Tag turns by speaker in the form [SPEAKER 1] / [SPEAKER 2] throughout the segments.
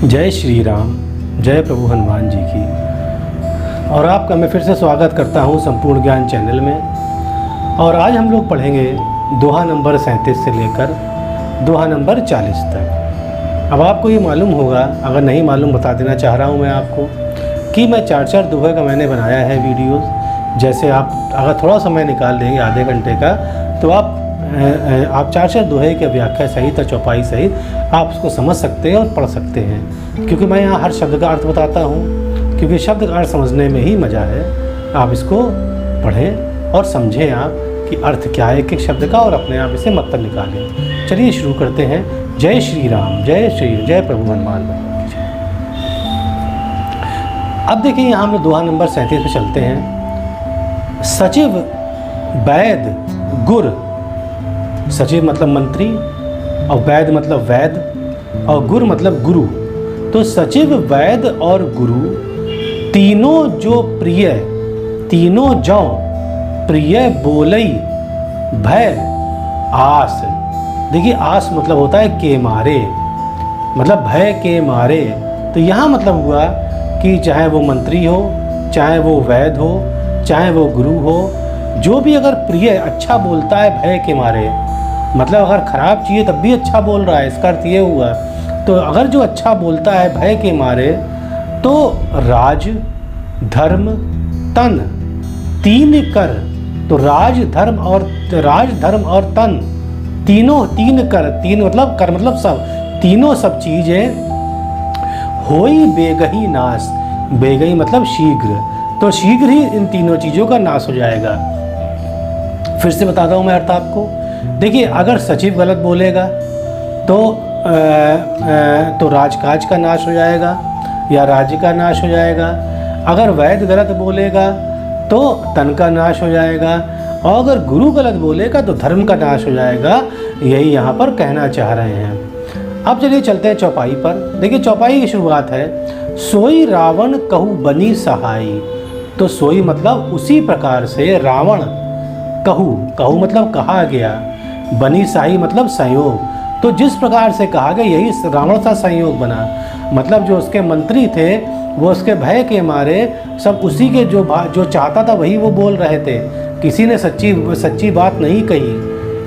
[SPEAKER 1] जय श्री राम, जय प्रभु हनुमान जी की। और आपका मैं फिर से स्वागत करता हूँ संपूर्ण ज्ञान चैनल में। और आज हम लोग पढ़ेंगे दोहा नंबर 37 से लेकर दोहा नंबर 40 तक। अब आपको ये मालूम होगा, अगर नहीं मालूम बता देना चाह रहा हूँ मैं आपको, कि मैं 4 दोहे का मैंने बनाया है वीडियोज़। जैसे आप अगर थोड़ा समय निकाल देंगे आधे घंटे का, तो आप 4 दोहे की व्याख्या सहित और चौपाई सहित आप उसको समझ सकते हैं और पढ़ सकते हैं। क्योंकि मैं यहाँ हर शब्द का अर्थ बताता हूँ, क्योंकि शब्द का अर्थ समझने में ही मज़ा है। आप इसको पढ़ें और समझें आप कि अर्थ क्या है एक एक शब्द का, और अपने आप इसे मतलब निकालें। चलिए शुरू करते हैं। जय श्री राम, जय प्रभु हनुमान। अब देखिए, यहाँ हम लोग दोहा नंबर 37 पे चलते हैं। सचिव वैद गुर, सचिव मतलब मंत्री, और वैद मतलब वैद, और गुर मतलब गुरु। तो सचिव, वैद और गुरु तीनों जो प्रिय, तीनों जौ प्रिय बोलई भय आस। देखिए, आस मतलब होता है के मारे, मतलब भय के मारे। तो यहाँ मतलब हुआ कि चाहे वो मंत्री हो, चाहे वो वैद हो, चाहे वो गुरु हो, जो भी अगर प्रिय अच्छा बोलता है भय के मारे, मतलब अगर ख़राब चीज़ तब भी अच्छा बोल रहा है, इसका अर्थ ये हुआ। तो अगर जो अच्छा बोलता है भय के मारे, तो राज धर्म तन तीन कर। तो राज धर्म और तन तीनों, तीन कर, तीन मतलब कर मतलब सब, तीनों सब चीज़ें होई बेगही नाश। बेगही मतलब शीघ्र, तो शीघ्र ही इन तीनों चीज़ों का नाश हो जाएगा। फिर से बताता हूँ मैं अर्थ आपको। देखिए, अगर सचिव गलत बोलेगा तो राजकाज का नाश हो जाएगा या राज्य का नाश हो जाएगा। अगर वैद गलत बोलेगा तो तन का नाश हो जाएगा, और अगर गुरु गलत बोलेगा तो धर्म का नाश हो जाएगा। यही यहाँ पर कहना चाह रहे हैं। अब चलिए चलते हैं चौपाई पर। देखिए, चौपाई की शुरुआत है, सोई रावण कहू बनी सहाई। तो सोई मतलब उसी प्रकार से रावण, कहू मतलब कहा गया, बनी साई मतलब संयोग। तो जिस प्रकार से कहा गया यही रावण सा संयोग बना। मतलब जो उसके मंत्री थे वो उसके भय के मारे सब उसी के जो चाहता था वही वो बोल रहे थे। किसी ने सच्ची बात नहीं कही,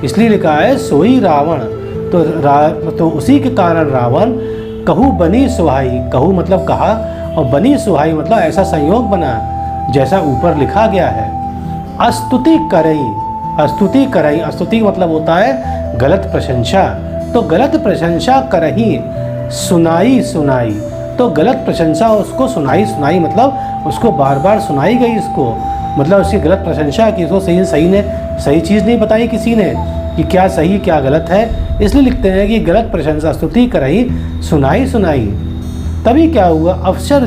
[SPEAKER 1] इसलिए लिखा है सोई रावण। तो उसी के कारण रावण कहू बनी सुहाई। कहू मतलब कहा, और बनी सुहाई मतलब ऐसा संयोग बना जैसा ऊपर लिखा गया है। अस्तुति करई, अस्तुति करई, अस्तुति मतलब होता है गलत प्रशंसा। तो गलत प्रशंसा करही सुनाई सुनाई। तो गलत प्रशंसा उसको सुनाई मतलब उसको बार बार सुनाई गई, इसको मतलब उसकी गलत प्रशंसा की, उसको सही चीज़ नहीं बताई किसी ने कि क्या सही क्या गलत है। इसलिए लिखते हैं कि गलत प्रशंसा स्तुति करही सुनाई। तभी क्या हुआ, अवसर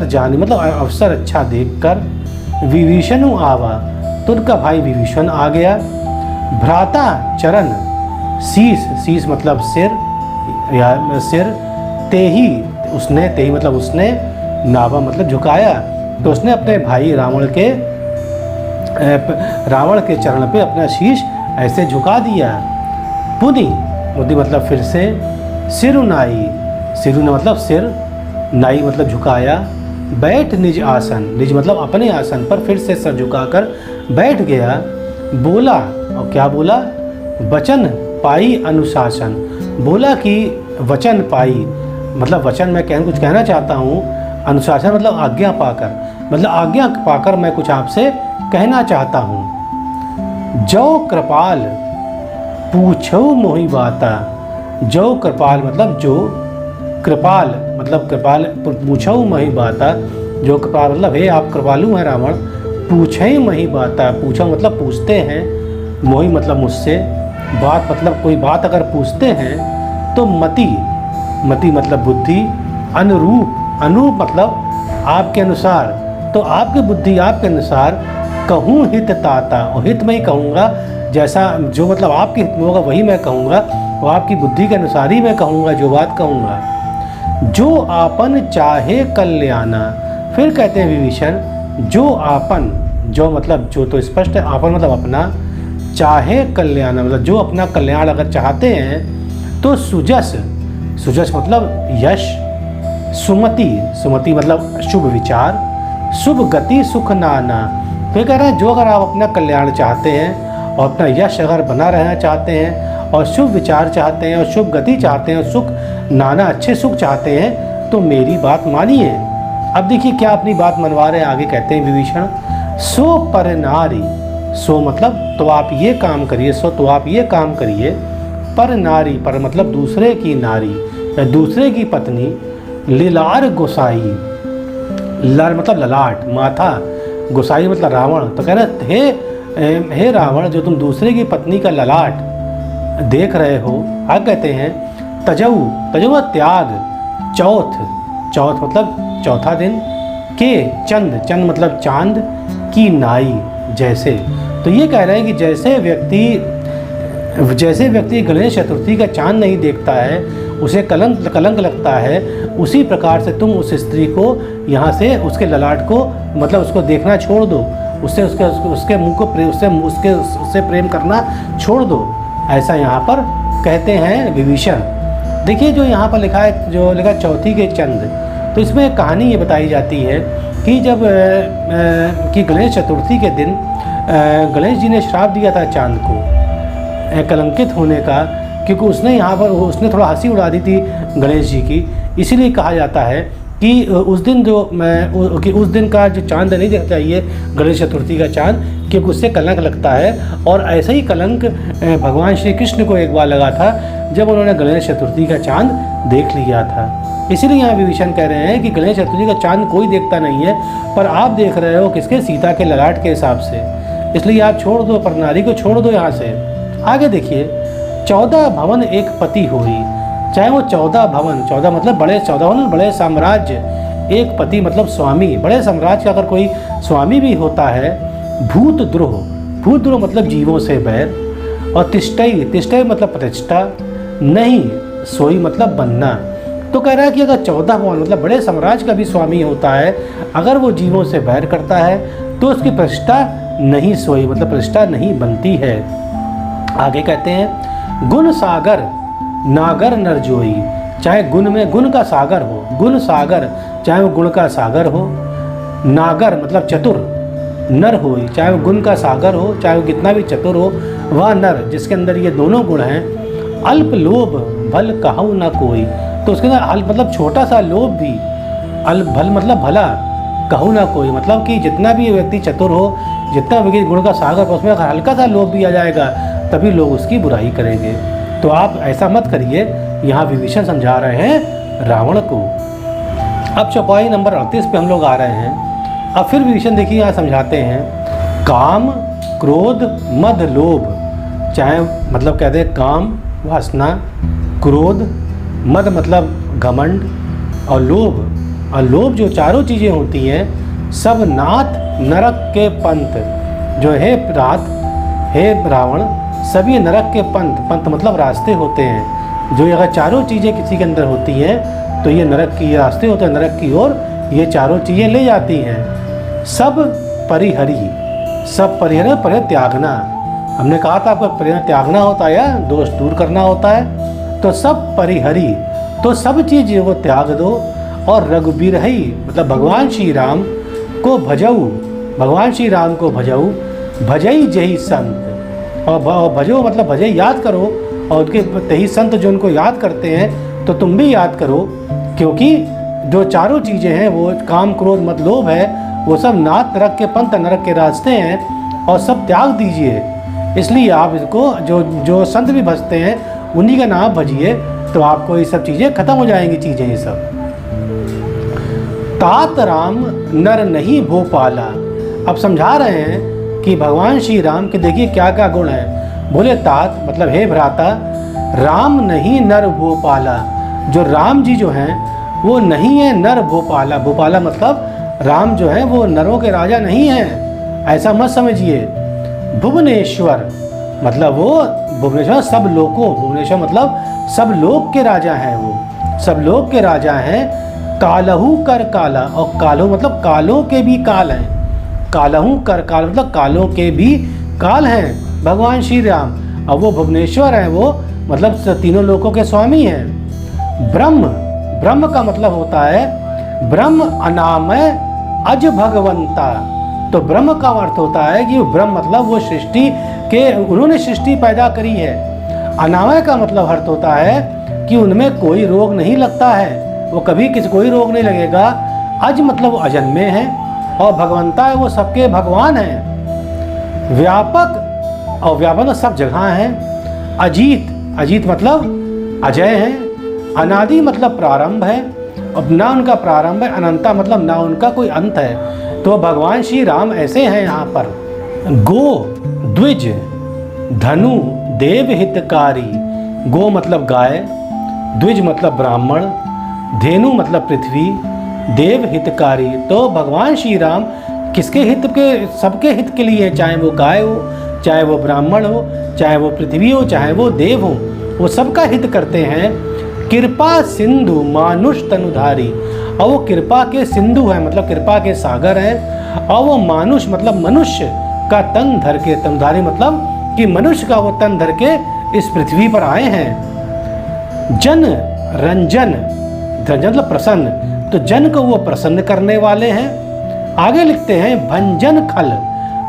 [SPEAKER 1] जानी मतलब अवसर अच्छा देखकर विभीषण आवा। तो उनका भाई विभीषण आ गया। भ्राता चरण शीश मतलब सिर या सिर, तेही मतलब उसने, नावा मतलब झुकाया। तो उसने अपने भाई रावण के चरण पे अपना शीश ऐसे झुका दिया। पुनि मतलब फिर से, सिरुनाई मतलब सिर, नाई मतलब झुकाया। बैठ निज आसन, निज मतलब अपने आसन पर फिर से सर झुकाकर बैठ गया। बोला, और क्या बोला, वचन पाई अनुशासन। बोला कि वचन पाई मतलब वचन मैं कुछ कहना चाहता हूँ, अनुशासन मतलब आज्ञा पाकर, मतलब आज्ञा पाकर मैं कुछ आपसे कहना चाहता हूँ। जो कृपाल पूछो मोहि बाता। जो कृपाल मतलब जो, कृपाल मतलब कृपाल पूछो मोहि बाता। जो कृपाल मतलब हे आप कृपालु हैं रावण, पूछे मोहि बाता। पूछो मतलब पूछते हैं, मोहि मतलब मुझसे, बात मतलब कोई बात अगर पूछते हैं तो मति मतलब बुद्धि, अनुरूप मतलब आपके अनुसार। तो आपकी बुद्धि आपके अनुसार, कहूँ हित ताता, और हित में ही कहूँगा, जैसा जो मतलब आपके हित में होगा वही मैं कहूँगा, और आपकी बुद्धि के अनुसार ही मैं कहूँगा जो बात कहूँगा। जो आपन चाहे कल्याणा। फिर कहते हैं विभीषण, जो आपन, जो मतलब जो तो स्पष्ट है, आपन मतलब अपना, चाहे कल्याण मतलब जो अपना कल्याण अगर चाहते हैं, तो सुजस सुजस मतलब यश, सुमति, सुमति मतलब शुभ विचार, शुभ गति सुख नाना। तो ये कह रहे हैं जो अगर आप अपना कल्याण चाहते हैं और अपना यश अगर बना रहना चाहते हैं और शुभ विचार चाहते हैं और शुभ गति चाहते हैं और सुख नाना अच्छे सुख चाहते हैं तो मेरी बात मानिए। अब देखिए क्या अपनी बात मनवा रहे हैं, आगे कहते हैं विभीषण, सो पर नारी, सो मतलब तो आप ये काम करिए, सो तो आप ये काम करिए, पर नारी, पर मतलब दूसरे की नारी या दूसरे की पत्नी, लीलार गोसाई, लार मतलब ललाट माथा, गोसाई मतलब रावण। तो कह रहे हे रावण, जो तुम दूसरे की पत्नी का ललाट देख रहे हो, आगे कहते हैं तजऊ, तजऊ त्याग, चौथ, चौथ मतलब चौथा दिन, के चंद, चंद मतलब चांद, की नाई जैसे। तो ये कह रहे हैं कि जैसे व्यक्ति गणेश चतुर्थी का चांद नहीं देखता है, उसे कलंक लगता है, उसी प्रकार से तुम उस स्त्री को यहाँ से उसके ललाट को मतलब उसको देखना छोड़ दो, उसके मुंह को उससे प्रेम करना छोड़ दो, ऐसा यहाँ पर कहते हैं विभीषण। देखिए जो यहाँ पर लिखा है, जो लिखा चौथी के चंद, तो इसमें एक कहानी ये बताई जाती है कि जब कि गणेश चतुर्थी के दिन गणेश जी ने श्राप दिया था चांद को कलंकित होने का, क्योंकि उसने थोड़ा हंसी उड़ा दी थी गणेश जी की। इसीलिए कहा जाता है कि उस दिन का जो चांद नहीं देखना चाहिए गणेश चतुर्थी का चांद, क्योंकि उससे कलंक लगता है। और ऐसा ही कलंक भगवान श्री कृष्ण को एक बार लगा था जब उन्होंने गणेश चतुर्थी का चांद देख लिया था। इसीलिए यहाँ विभीषण कह रहे हैं कि गणेश चतुर्थी का चांद कोई देखता नहीं है, पर आप देख रहे हो किसके, सीता के ललाट के हिसाब से, इसलिए आप छोड़ दो, पर नारी को छोड़ दो यहाँ से। आगे देखिए, 14 भवन एक पति होई, चाहे वो 14 भवन, 14 मतलब बड़े, 14 भवन बड़े साम्राज्य, एक पति मतलब स्वामी, बड़े साम्राज्य का अगर कोई स्वामी भी होता है। भूतद्रोह, भूतद्रोह मतलब जीवों से बैर, और तिष्ठई, तिष्ठई मतलब प्रतिष्ठा, नहीं सोई मतलब बनना। तो कह रहा है कि अगर 14 भवन मतलब बड़े साम्राज्य का भी स्वामी होता है, अगर वो जीवों से बैर करता है तो उसकी प्रतिष्ठा नहीं सोई मतलब प्रतिष्ठा नहीं बनती है। आगे कहते हैं गुण सागर नागर नरजोई, चाहे गुण में गुण का सागर हो, गुण सागर चाहे वो गुण का सागर हो, नागर मतलब चतुर, नर हो, चाहे वो गुण का सागर हो, चाहे वो कितना भी चतुर हो, वह नर जिसके अंदर ये दोनों गुण हैं। अल्प लोभ भल कहूँ न कोई, तो उसके अंदर अल्प मतलब छोटा सा लोभ भी, अल्प भल मतलब भला, कहूँ ना कोई मतलब कि जितना भी व्यक्ति चतुर हो, जितना व्यक्ति गुण का सागर हो, उसमें अगर हल्का सा लोभ भी आ जाएगा तभी लोग उसकी बुराई करेंगे। तो आप ऐसा मत करिए, यहाँ विभीषण समझा रहे हैं रावण को। अब चौपाई नंबर 38 पे हम लोग आ रहे हैं। अब फिर विभीषण देखिए यहाँ समझाते हैं, काम क्रोध मद लोभ, चाहे मतलब कहते हैं काम वासना, क्रोध, मद मतलब घमंड, और लोभ, और लोभ जो चारों चीज़ें होती हैं, सब नाथ नरक के पंथ, जो है रात हे रावण, सभी नरक के पंथ, पंथ मतलब रास्ते होते हैं, जो अगर चारों चीज़ें किसी के अंदर होती हैं तो ये नरक की रास्ते होते हैं, नरक की ओर ये चारों चीज़ें ले जाती हैं। सब परिहरी, सब परिहर परित्यागना, हमने कहा था आपको परिहर त्यागना होता है या दोष दूर करना होता है। तो सब परिहरी, तो सब चीज़ को त्याग दो, और रघुबीरही मतलब भगवान श्री राम को भजऊ, भगवान श्री राम को भजऊ, भजई जही संत, और भजो मतलब भजई याद करो, और उनके तही संत जो उनको याद करते हैं तो तुम भी याद करो, क्योंकि जो चारों चीज़ें हैं वो काम क्रोध मद लोभ है, वो सब नाथ नरक के पंथ नरक के रास्ते हैं, और सब त्याग दीजिए। इसलिए आप इसको जो संत भी भजते हैं उन्हीं का नाम भजिए, तो आपको ये सब चीज़ें खत्म हो जाएंगी, चीज़ें ये सब। तात राम नर नहीं भोपाला, अब समझा रहे हैं कि भगवान श्री राम के देखिए क्या क्या गुण हैं। बोले तात मतलब हे भ्राता, राम नहीं नर भोपाला, जो राम जी जो हैं वो नहीं है नर भोपाला, भोपाला मतलब राम जो है वो नरों के राजा नहीं हैं, ऐसा मत समझिए। भुवनेश्वर मतलब वो भुवनेश्वर सब लोगों, भुवनेश्वर मतलब सब लोग के राजा हैं, वो सब लोग के राजा हैं। कालहू कर काला, और कालो मतलब कालों के भी काल हैं, कालहू कर काल मतलब कालों के भी काल हैं भगवान श्री राम, और वो भुवनेश्वर हैं, वो मतलब तीनों लोकों के स्वामी हैं। ब्रह्म, ब्रह्म का मतलब होता है ब्रह्म अनामय अज भगवंता। तो ब्रह्म का अर्थ होता है कि ब्रह्म मतलब वो सृष्टि के, उन्होंने सृष्टि पैदा करी है। अनामय का मतलब अर्थ होता है कि उनमें कोई रोग नहीं लगता है, वो कभी किसी कोई रोग नहीं लगेगा। अज मतलब वो अजन्मे हैं, और भगवंता है वो सबके भगवान हैं। व्यापक, और व्यापक सब जगह हैं। अजीत, अजीत मतलब अजय है। अनादि मतलब प्रारंभ है, अब ना उनका प्रारंभ है। अनंता मतलब ना उनका कोई अंत है। तो भगवान श्री राम ऐसे हैं यहाँ पर। गो, द्विज, धनु, देव हितकारी। गो मतलब गाय, द्विज मतलब ब्राह्मण, धेनु मतलब पृथ्वी, देव हितकारी। तो भगवान श्री राम किसके हित के, सबके हित के लिए, चाहे वो गाय हो, चाहे वो ब्राह्मण हो, चाहे वो पृथ्वी हो, चाहे वो देव हो, वो सबका हित करते हैं। कृपा सिंधु मानुष तनुधारी, और वो कृपा के सिंधु है, मतलब कृपा के सागर है। और वो मानुष मतलब मनुष्य का तन धर के, तनुधारी मतलब कि मनुष्य का वो तन धर के इस पृथ्वी पर आए हैं। जन रंजन, रंजन मतलब प्रसन्न, तो जन को वो प्रसन्न करने वाले हैं। आगे लिखते हैं भंजन खल,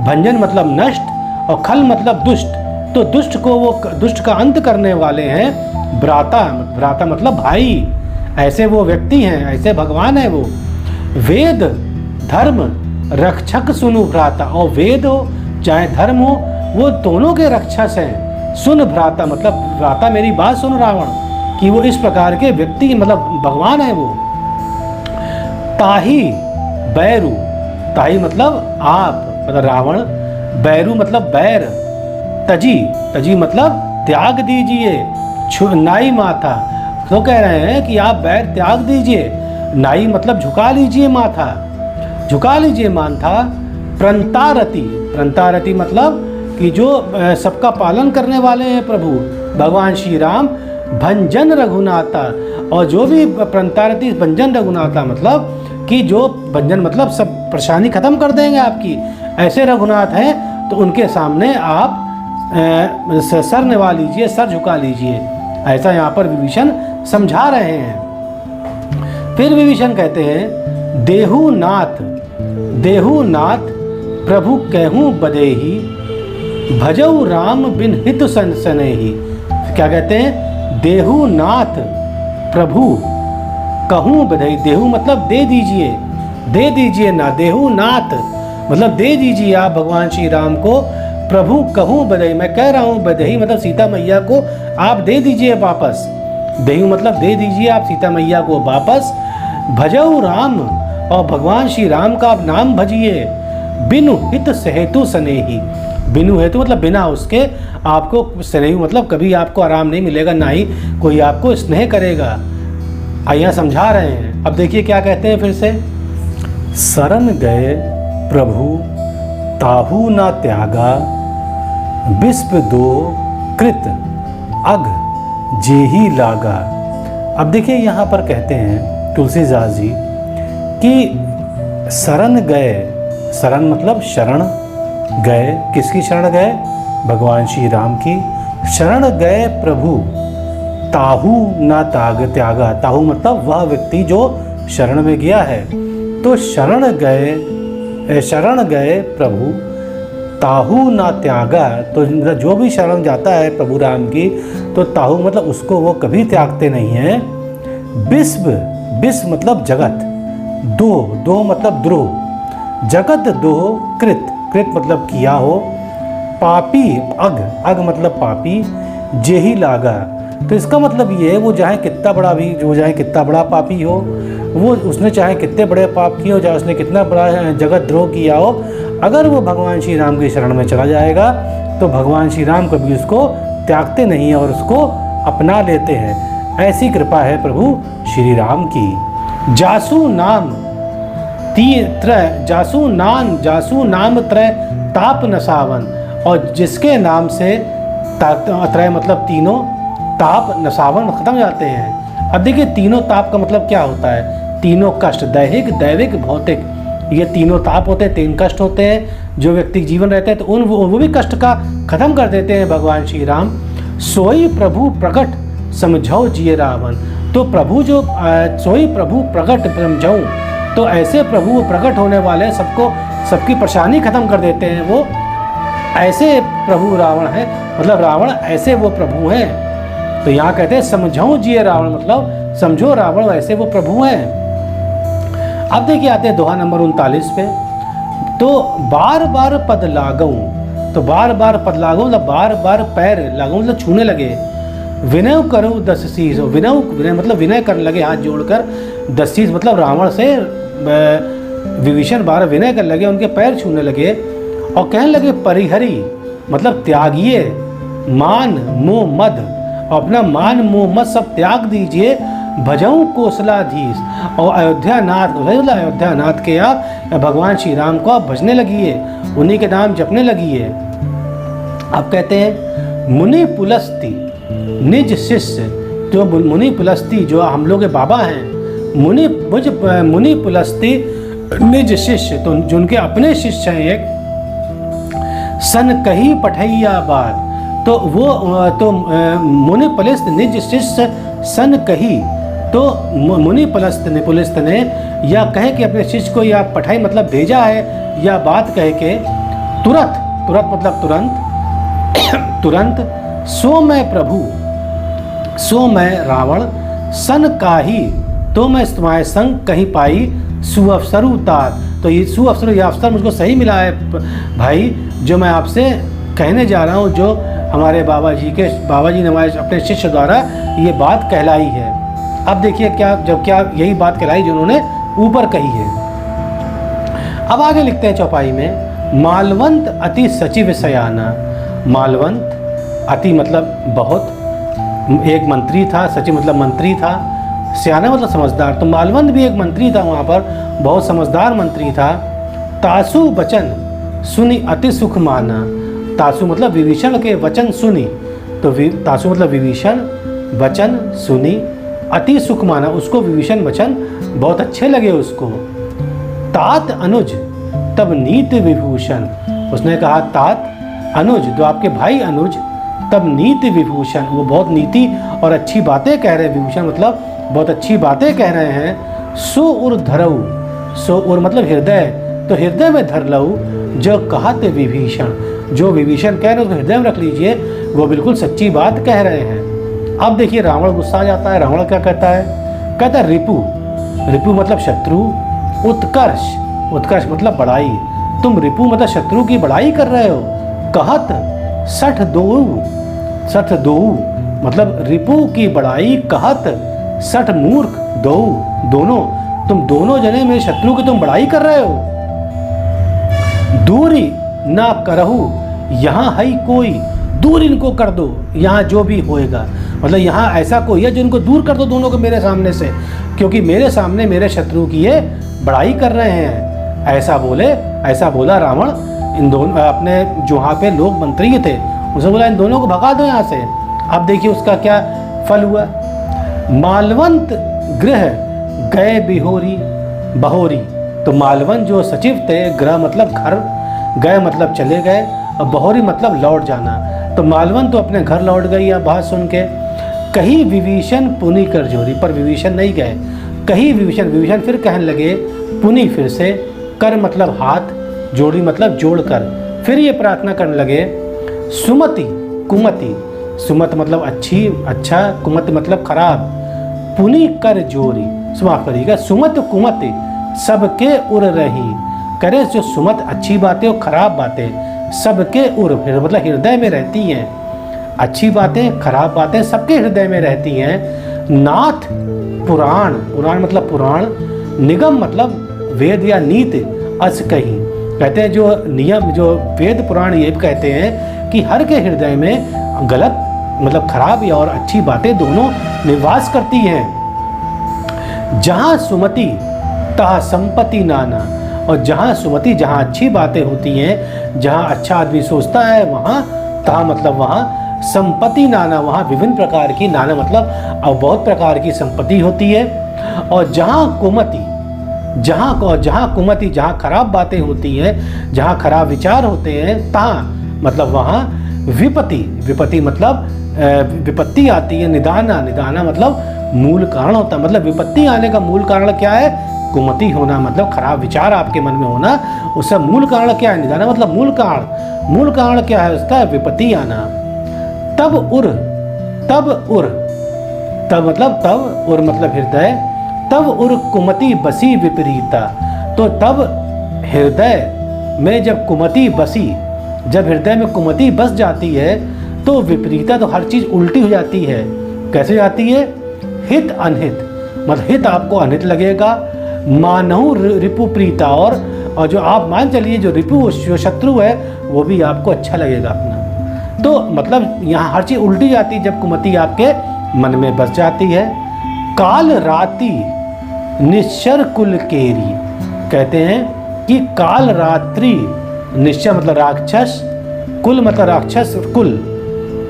[SPEAKER 1] भंजन मतलब नष्ट, और खल मतलब दुष्ट, तो दुष्ट को वो, दुष्ट का अंत करने वाले हैं। भ्राता, भ्राता मतलब भाई, ऐसे वो व्यक्ति हैं, ऐसे भगवान है वो। वेद धर्म रक्षक सुनु भ्राता, और वेद हो चाहे धर्म हो, वो दोनों के रक्षक हैं। सुन भ्राता मतलब भ्राता मेरी बात सुन रावण, कि वो इस प्रकार के व्यक्ति मतलब भगवान है वो। ताही बैरू, ताही मतलब आप मतलब रावण, बैरू मतलब बैर, तजी, तजी मतलब त्याग दीजिए, नाई माथा। तो कह रहे हैं कि आप बैर त्याग दीजिए, नाई मतलब झुका लीजिए माथा, झुका लीजिए माथा। प्रंतारति, प्रंतारति मतलब कि जो सबका पालन करने वाले हैं प्रभु भगवान श्री राम। भंजन रघुनाथा, और जो भी प्रंतारति, भंजन रघुनाथा मतलब कि जो भंजन मतलब सब परेशानी खत्म कर देंगे आपकी, ऐसे रघुनाथ हैं। तो उनके सामने आप सर निवा लीजिए, सर झुका लीजिए, ऐसा यहाँ पर विभीषण समझा रहे हैं। फिर विभीषण कहते हैं देहु नाथ, देहु नाथ प्रभु कहूँ बदेही, भजऊ राम बिन हित सनसनेही। क्या कहते हैं? देहु नाथ प्रभु कहूँ बधाई। देहु मतलब दे दीजिए, दे दीजिए ना, देहु नाथ मतलब दे दीजिए आप भगवान श्री राम को। प्रभु कहूँ बधाई, मैं कह रहा हूँ बधाई मतलब सीता मैया को आप दे दीजिए वापस। देहु मतलब दे दीजिए आप सीता मैया को वापस। भजऊ राम, और भगवान श्री राम का आप नाम भजिए। बिनु हित सहेतु स्नेही, बिनु हेतु मतलब बिना उसके आपको स्नेही मतलब कभी आपको आराम नहीं मिलेगा, ना ही कोई आपको स्नेह करेगा। आइया समझा रहे हैं। अब देखिए क्या कहते हैं फिर से। शरण गए प्रभु ताहू ना त्यागा, विश्व दो कृत अग जेही लागा। अब देखिए यहाँ पर कहते हैं तुलसीदास जी कि शरण गए, शरण मतलब शरण गए, किसकी शरण गए? भगवान श्री राम की शरण गए प्रभु। ताहू ना त्यागा, ताहू मतलब वह व्यक्ति जो शरण में गया है। तो शरण गए प्रभु ताहू ना त्यागा, तो जो भी शरण जाता है प्रभु राम की, तो ताहू मतलब उसको वो कभी त्यागते नहीं हैं। विश्व, विश्व मतलब जगत, दो मतलब द्रोह, जगत दो कृत, कृत मतलब किया हो, पापी अग मतलब पापी, जेही लागा। तो इसका मतलब ये है वो चाहे कितना बड़ा भी, जो चाहे कितना बड़ा पापी हो, वो उसने चाहे कितने बड़े पाप किए हो, चाहे उसने कितना बड़ा जगत द्रोह किया हो, अगर वो भगवान श्री राम की शरण में चला जाएगा तो भगवान श्री राम कभी उसको त्यागते नहीं है और उसको अपना लेते हैं। ऐसी कृपा है प्रभु श्री राम की। जासु नाम जासु नाम त्रय ताप नसावन, और जिसके नाम से त्रय मतलब तीनों, ताप नसावन खत्म जाते हैं। अब देखिए तीनों ताप का मतलब क्या होता है? तीनों कष्ट, दैहिक दैविक भौतिक, ये तीनों ताप होते हैं, तीन कष्ट होते हैं जो व्यक्ति जीवन रहते हैं, तो वो भी कष्ट का खत्म कर देते हैं भगवान श्री राम। सोई प्रभु प्रकट समझो जिये रावण, तो प्रभु जो सोई प्रभु प्रकट ब्रह्मजऊ, तो ऐसे प्रभु प्रकट होने वाले सबको सबकी परेशानी खत्म कर देते हैं, वो ऐसे प्रभु रावण है, मतलब रावण ऐसे वो प्रभु हैं। तो यहाँ कहते हैं समझो जिए रावण, मतलब समझो रावण ऐसे वो प्रभु हैं। अब देखिए आते हैं दोहा नंबर 39 पे, तो बार बार पद लागऊं, तो बार बार पद लागूं मतलब बार बार पैर लागूं मतलब छूने लगे। विनय करो 10 शीश, विनय मतलब विनय करने लगे हाथ जोड़कर, 10 शीश मतलब रावण से विभीषण बार विनय करने लगे, उनके पैर छूने लगे और कहने लगे परिहरी मतलब त्यागिए मान मोह मद, अपना मान मोह मद सब त्याग दीजिए, भजऊं कोसलाधीश, और अयोध्यानाथ मतलब अयोध्यानाथ के आप भगवान श्री राम को आप भजने लगिए, उन्हीं के नाम जपने लगिए। अब कहते हैं मुनि पुलस्ती निज शिष्य, जो मुनि पुलस्ती जो हम लोग के बाबा हैं, मुनि पुलस्ती निज शिष्य, तो जो उनके अपने शिष्य हैं एक, सन कही पठैया बात, तो वो तो मुनि पुलस्त निज शिष्य सन कही, तो मुनि पुलस्त ने या कहे कि अपने शिष्य को या पठाई मतलब भेजा है, या बात कह के तुरंत मतलब तुरंत सो मैं प्रभु सो मैं रावण सन काही, तो मैं तुम्हारे संग कहीं पाई सुअवसरु तात, तो ये सुअवसर यह अवसर मुझको सही मिला है भाई, जो मैं आपसे कहने जा रहा हूँ, जो हमारे बाबा जी ने हमारे अपने शिष्य द्वारा ये बात कहलाई है। अब देखिए क्या यही बात कहलाई जो उन्होंने ऊपर कही है। अब आगे लिखते हैं चौपाई में, मालवंत अति सचिव सयाना, मालवंत अति मतलब बहुत, एक मंत्री था, सचिव मतलब मंत्री था, सयाना मतलब समझदार, तो मालवंत भी एक मंत्री था वहाँ पर, बहुत समझदार मंत्री था। तासु वचन सुनी अति सुख माना, तासु मतलब विभीषण के वचन सुनी, तो तासु मतलब विभीषण वचन सुनी, अति सुख माना, उसको विभीषण वचन बहुत अच्छे लगे उसको। तात अनुज तब नीति विभूषण, उसने कहा तात अनुज, जो आपके भाई अनुज, तब नीति विभूषण, वो बहुत नीति और अच्छी बातें कह रहे हैं, विभूषण मतलब बहुत अच्छी बातें कह रहे हैं। सो उर धरऊ, सो उर मतलब हृदय, तो हृदय में धर लऊ, जो कहते विभीषण, जो विभीषण कह रहे हैं उसको हृदय में रख लीजिए, वो बिल्कुल सच्ची बात कह रहे हैं। अब देखिए रावण गुस्सा आ जाता है, रावण क्या कहता है, कहता है रिपु मतलब शत्रु, उत्कर्ष मतलब बड़ाई, तुम रिपु मतलब शत्रु की बड़ाई कर रहे हो। कहत सठ दो मतलब रिपु की बड़ाई, कहत सठ मूर्ख दो दोनों, तुम दोनों जने मेरे शत्रु की तुम बड़ाई कर रहे हो। दूरी ना करहु यहाँ है कोई, दूर इनको कर दो, यहाँ जो भी होएगा, मतलब यहाँ ऐसा कोई है जो इनको दूर कर दो दोनों को मेरे सामने से, क्योंकि मेरे सामने मेरे शत्रु की ये बड़ाई कर रहे हैं। ऐसा बोला रावण इन दोनों अपने जो वहाँ पे लोग मंत्री थे उसे बोला इन दोनों को भगा दो यहाँ से। अब देखिए उसका क्या फल हुआ। मालवंत गृह गए बहोरी, तो मालवंत जो सचिव थे, गृह मतलब घर, गए मतलब चले गए, और बहोरी मतलब लौट जाना, तो मालवंत तो अपने घर लौट गई यह बात सुन के। कहीं विभीषण पुनि कर जोरी, पर विभीषण नहीं गए, कहीं विभीषण फिर कहने लगे, पुनि फिर से, कर मतलब हाथ, जोड़ी मतलब जोड़कर, फिर ये प्रार्थना करने लगे, सुमति कुमति, सुमत मतलब अच्छा, कुमत मतलब खराब, पुनि कर जोरी, समाप्त करिएगा, सुमत कुमति सबके उर रही, करे जो सुमत अच्छी बातें और खराब बातें सबके उर, मतलब हृदय में रहती हैं, अच्छी बातें खराब बातें सबके हृदय में रहती हैं। नाथ पुराण मतलब पुराण, निगम मतलब वेद या नीति, अस कहीं, कहते हैं जो नियम जो वेद पुराण ये कहते हैं कि हर के हृदय में गलत मतलब खराब या और अच्छी बातें दोनों निवास करती हैं। जहाँ सुमति तहाँ संपत्ति नाना, और जहाँ सुमति जहाँ अच्छी बातें होती हैं, जहाँ अच्छा आदमी सोचता है, वहाँ तहाँ मतलब वहाँ संपत्ति नाना, वहाँ विभिन्न प्रकार की, नाना मतलब और बहुत प्रकार की संपत्ति होती है। और जहाँ कुमति जहाँ खराब बातें होती हैं, जहाँ खराब विचार होते हैं, तहाँ मतलब वहाँ विपत्ति मतलब विपत्ति आती है। निदाना मतलब मूल कारण होता है। मतलब विपत्ति आने का मूल कारण क्या है? कुमति होना, मतलब खराब विचार आपके मन में होना। उसका मूल कारण क्या है? निदान मतलब मूल कारण क्या है उसका? विपत्ति आना। तब उर मतलब हृदय। तब उर कुमति बसी विपरीता। तो तब हृदय में जब कुमति बसी, जब हृदय में कुमति बस जाती है तो विपरीता, तो हर चीज उल्टी हो जाती है। कैसे जाती है? हित अनहित, मतलब हित आपको अनहित लगेगा। मानहु रिपु प्रीता, और जो आप मान चलिए जो रिपु, जो शत्रु है, वो भी आपको अच्छा लगेगा अपना। तो मतलब यहाँ हर चीज उल्टी जाती है जब कुमति आपके मन में बस जाती है। काल राति निश्चर कुल केरी, कहते हैं कि काल रात्रि, निश्चय मतलब राक्षस, कुल मतलब राक्षस कुल,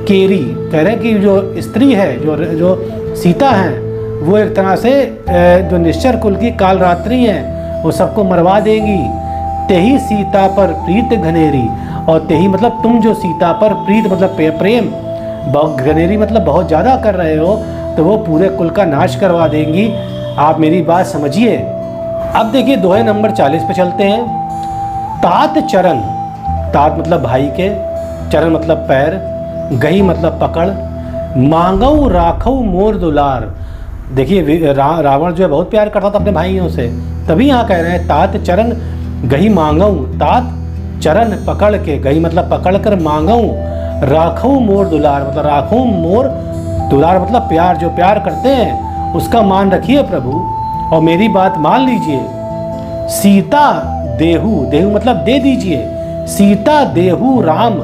[SPEAKER 1] केरी कह रहे हैं कि जो स्त्री है, जो सीता है, वो एक तरह से जो निश्चर कुल की काल रात्रि हैं, वो सबको मरवा देंगी। तेही सीता पर प्रीत घनेरी, और तेही मतलब तुम जो सीता पर प्रीत मतलब प्रेम, घनेरी मतलब बहुत ज़्यादा कर रहे हो, तो वो पूरे कुल का नाश करवा देंगी। आप मेरी बात समझिए। अब देखिए दोहे नंबर 40 पे चलते हैं। तात चरण, तात मतलब भाई के, चरण मतलब पैर, गही मतलब पकड़, मांगऊ राखऊ मोर दुलार। देखिए रावण जो है बहुत प्यार करता था अपने भाइयों से, तभी यहाँ कह रहे हैं तात चरण गही मांगऊ, तात चरण पकड़ के, गही मतलब पकड़ कर, मांगऊ राखऊ मोर दुलार मतलब राखू मोर दुलार मतलब प्यार, जो प्यार करते हैं उसका मान रखिए प्रभु, और मेरी बात मान लीजिए। सीता देहु, देहु मतलब दे दीजिए, सीता देहु राम,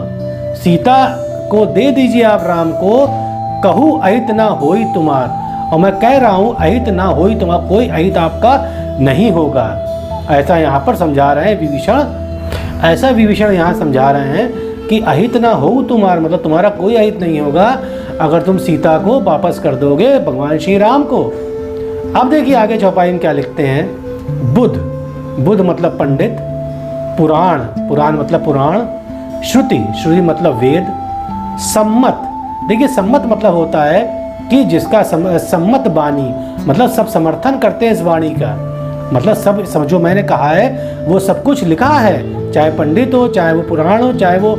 [SPEAKER 1] सीता को दे दीजिए आप राम को। कहू अहित ना होई तुम्हार, और मैं कह रहा हूँ अहित ना होई तुम्हार, कोई अहित आपका नहीं होगा। ऐसा यहाँ पर समझा रहे हैं विभीषण, ऐसा विभीषण यहाँ समझा रहे हैं कि अहित ना हो तुम्हार, मतलब तुम्हारा कोई अहित नहीं होगा अगर तुम सीता को वापस कर दोगे भगवान श्री राम को। अब देखिए आगे चौपाई में क्या लिखते हैं। बुध, बुध मतलब पंडित, पुराण, पुराण मतलब पुराण, श्रुति, श्रुति मतलब वेद, सम्मत, देखिए सम्मत मतलब होता है कि जिसका सम्मत वाणी, मतलब सब समर्थन करते हैं इस वाणी का, मतलब सब जो मैंने कहा है वो सब कुछ लिखा है, चाहे पंडित हो, चाहे वो पुराण हो, चाहे वो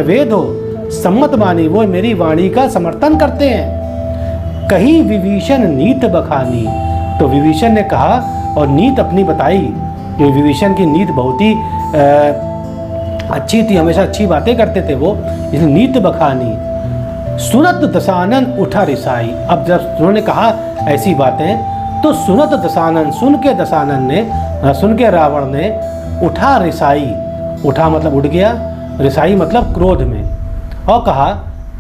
[SPEAKER 1] वेद हो, सम्मत वाणी, वो मेरी वाणी का समर्थन करते हैं। कहीं विभीषण नीत बखानी, तो विभीषण ने कहा और नीत अपनी बताई, कि विभीषण की नीत बहुत ही अच्छी थी, हमेशा अच्छी बातें करते थे वो, इसलिए नीत बखानी। सुनत दशानन उठा रिसाई, अब जब उन्होंने कहा ऐसी बातें तो सुनत दशानन, सुन के दशानन ने, सुन के रावण ने उठा रिसाई, उठा मतलब उठ गया, रिसाई मतलब क्रोध में, और कहा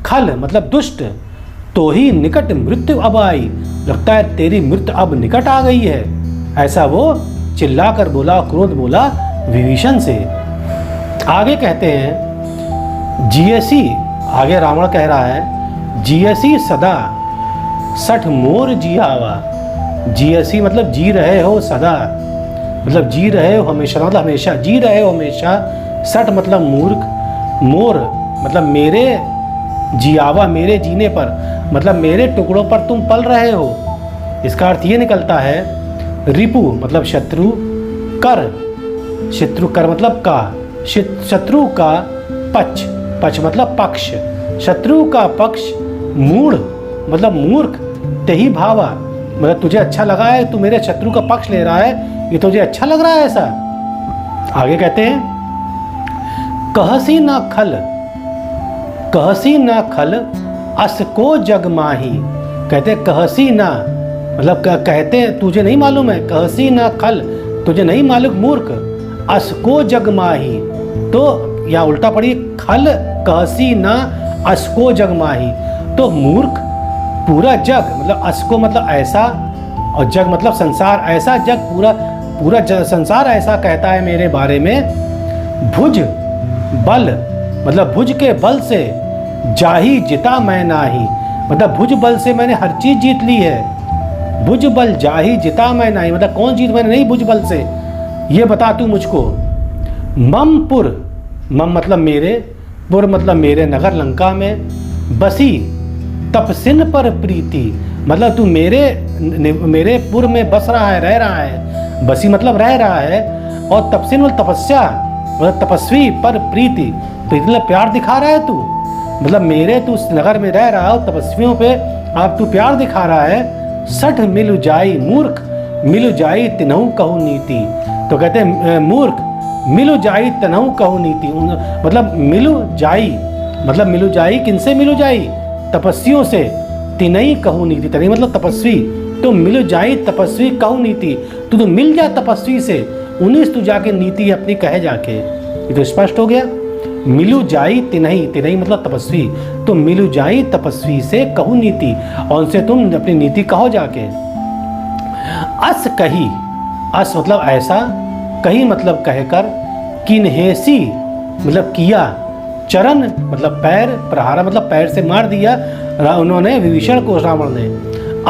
[SPEAKER 1] खल मतलब दुष्ट, तो ही निकट मृत्यु अब आई, लगता है तेरी मृत्यु अब निकट आ गई है, ऐसा वो चिल्लाकर बोला, क्रोध बोला विभीषण से। आगे कहते हैं जियसी, आगे रावण कह रहा है जियसी सदा सठ मोर जियावा, जियसी मतलब जी रहे हो सदा, मतलब जी रहे हो हमेशा, मतलब हमेशा जी रहे हो हमेशा, सठ मतलब मूर्ख, मोर मतलब मेरे जियावा मेरे जीने पर, मतलब मेरे टुकड़ों पर तुम पल रहे हो। इसका अर्थ ये निकलता है रिपु मतलब शत्रु, कर शत्रु, कर मतलब का, शत्रु का पक्ष, पक्ष मतलब पक्ष, शत्रु का पक्ष, मूढ़ मतलब मूर्ख, तेही भावा मतलब तुझे अच्छा लगा है, तू मेरे शत्रु का पक्ष ले रहा है, ये तुझे अच्छा लग रहा है ऐसा। आगे कहते हैं कहसी ना खल, कहसी ना खल असको जग माही, कहते कहसी ना मतलब कहते तुझे नहीं मालूम है, कहसी ना खल तुझे नहीं मालूम मूर्ख, असको जग माही, तो यहाँ उल्टा पड़ी खल कहसी ना असको जग माही, तो मूर्ख पूरा जग मतलब असको मतलब ऐसा, और जग मतलब संसार, ऐसा जग पूरा पूरा संसार ऐसा कहता है मेरे बारे में। भुज बल मतलब भुज के बल से, जाही जिता मैं नाही, मतलब भुज बल से मैंने हर चीज जीत ली है। भुज बल जाही जिता मैं नाही, मतलब कौन चीज मैंने नहीं भुज बल से, ये बता तू मुझको। मम पुर, मम मतलब मेरे, पुर मतलब मेरे नगर लंका में, बसी तपसिन पर प्रीति, मतलब तू मेरे पुर में बस रहा है, रह रहा है, बसी मतलब रह रहा है, और तपस्वी मतलब तपस्या, मतलब तपस्वी पर प्रीति, तो इतना प्यार दिखा रहा है तू, मतलब मेरे तू उस नगर में रह रहा हो, तपस्वियों पे आप तू प्यार दिखा रहा है। सठ मिलु जाई मूर्ख, मिलु जाई तिनहु कहू नीति, तो कहते हैं मूर्ख, मिलु जाई तनहु कहू नीति, मतलब मिलु जाई, मतलब मिलु जाई किनसे मिलु जाई, तपस्वियों से, तिनई कहू नीति, तनई मतलब तपस्वी, तो मिलु जाई तपस्वी कहू नीति, तू तो मिल जा तपस्वी से, उन्हीं से तू जाके नीति अपनी कहे जाके। ये तो स्पष्ट हो गया। मिलु जाई तिनई, तिनई मतलब तपस्वी, तो मिलु जाई तपस्वी से कहू नीति, और उनसे तुम अपनी नीति कहो जाके। अस कही, अस मतलब ऐसा, कही मतलब कहकर, किन्हेसी मतलब किया, चरण मतलब पैर, प्रहारा मतलब पैर से मार दिया उन्होंने विभीषण को, रावण ने।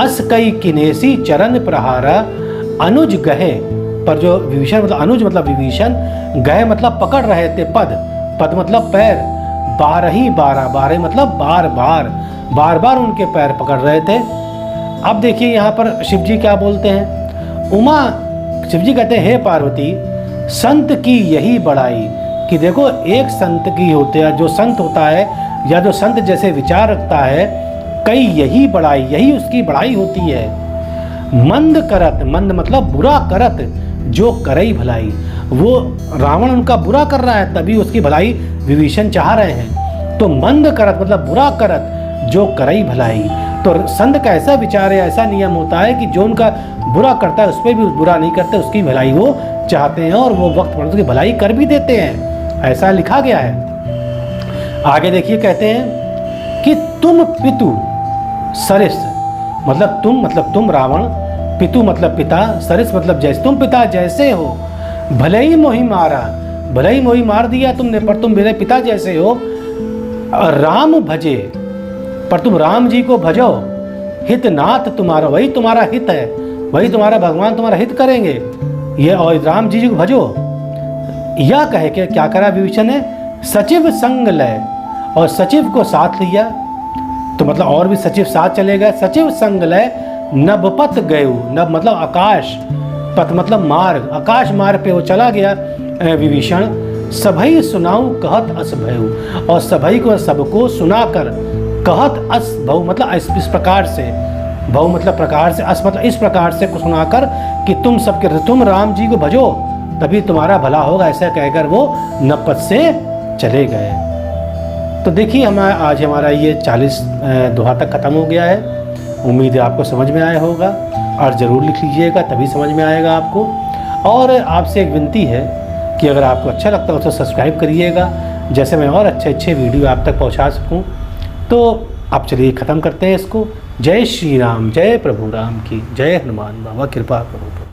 [SPEAKER 1] अस कई किन्हेसी चरण प्रहारा, अनुज गहे, पर जो विभीषण मतलब अनुज मतलब विभीषण, गहे मतलब पकड़ रहे थे, पद, पद मतलब पैर, बारही बारह, बारह मतलब बार बार, बार बार उनके पैर पकड़ रहे थे। अब देखिए यहाँ पर शिव जी क्या बोलते हैं। उमा, शिव जी कहते हैं हे पार्वती, संत की यही बड़ाई, कि देखो एक संत की होते है, जो संत होता है या जो संत जैसे विचार रखता है, कई यही बड़ाई, यही उसकी बड़ाई होती है। मंद करत, मंद मतलब बुरा करत, जो करई भलाई, वो रावण उनका बुरा कर रहा है, तभी उसकी भलाई विभीषण चाह रहे हैं। तो मंद करत मतलब बुरा करत, जो करई भलाई, तो संत का ऐसा विचार है, ऐसा नियम होता है कि जो उनका बुरा करता है उस पर भी बुरा नहीं करते, उसकी भलाई वो चाहते हैं, और वो वक्त पर उसकी भलाई कर भी देते हैं, ऐसा लिखा गया है। आगे देखिए कहते हैं कि तुम पितु सरिस, मतलब तुम रावण, पितु मतलब पिता, सरिस मतलब जैसे, तुम पिता जैसे हो, भले ही मोही मारा, भले ही मोही मार दिया तुमने, पर तुम मेरे पिता जैसे हो। राम भजे, पर तुम राम जी को भजो, हित नाथ तुम्हारा, वही तुम्हारा हित है, वही तुम्हारा भगवान तुम्हारा हित करेंगे, ये, और राम जी को भजो। यह कहे के क्या करा विभीषण ने, सचिव संग लय, और सचिव को साथ लिया, तो मतलब और भी सचिव साथ चले गए। सचिव संग लय नभपत गयु, नभ मतलब आकाश, पथ मतलब मार्ग, आकाश मार्ग पे वो चला गया विभीषण। सभई सुनाऊ कहत अस भयउ, और सभई को सबको सुनाकर, कहत अस भऊ मतलब इस प्रकार से, भऊ मतलब प्रकार से, अस मतलब इस प्रकार से सुनाकर कि तुम सबके, तुम राम जी को भजो तभी तुम्हारा भला होगा, ऐसा कहकर वो नपत से चले गए। तो देखिए आज हमारा ये 40 दोहा तक खत्म हो गया है। उम्मीद है आपको समझ में आया होगा, और ज़रूर लिख लीजिएगा तभी समझ में आएगा आपको। और आपसे एक विनती है कि अगर आपको अच्छा लगता है तो सब्सक्राइब करिएगा, जैसे मैं और अच्छे वीडियो आप तक पहुंचा सकूं। तो आप चलिए ख़त्म करते हैं इसको। जय श्री राम, जय प्रभु राम की, जय हनुमान बाबा कृपा करो।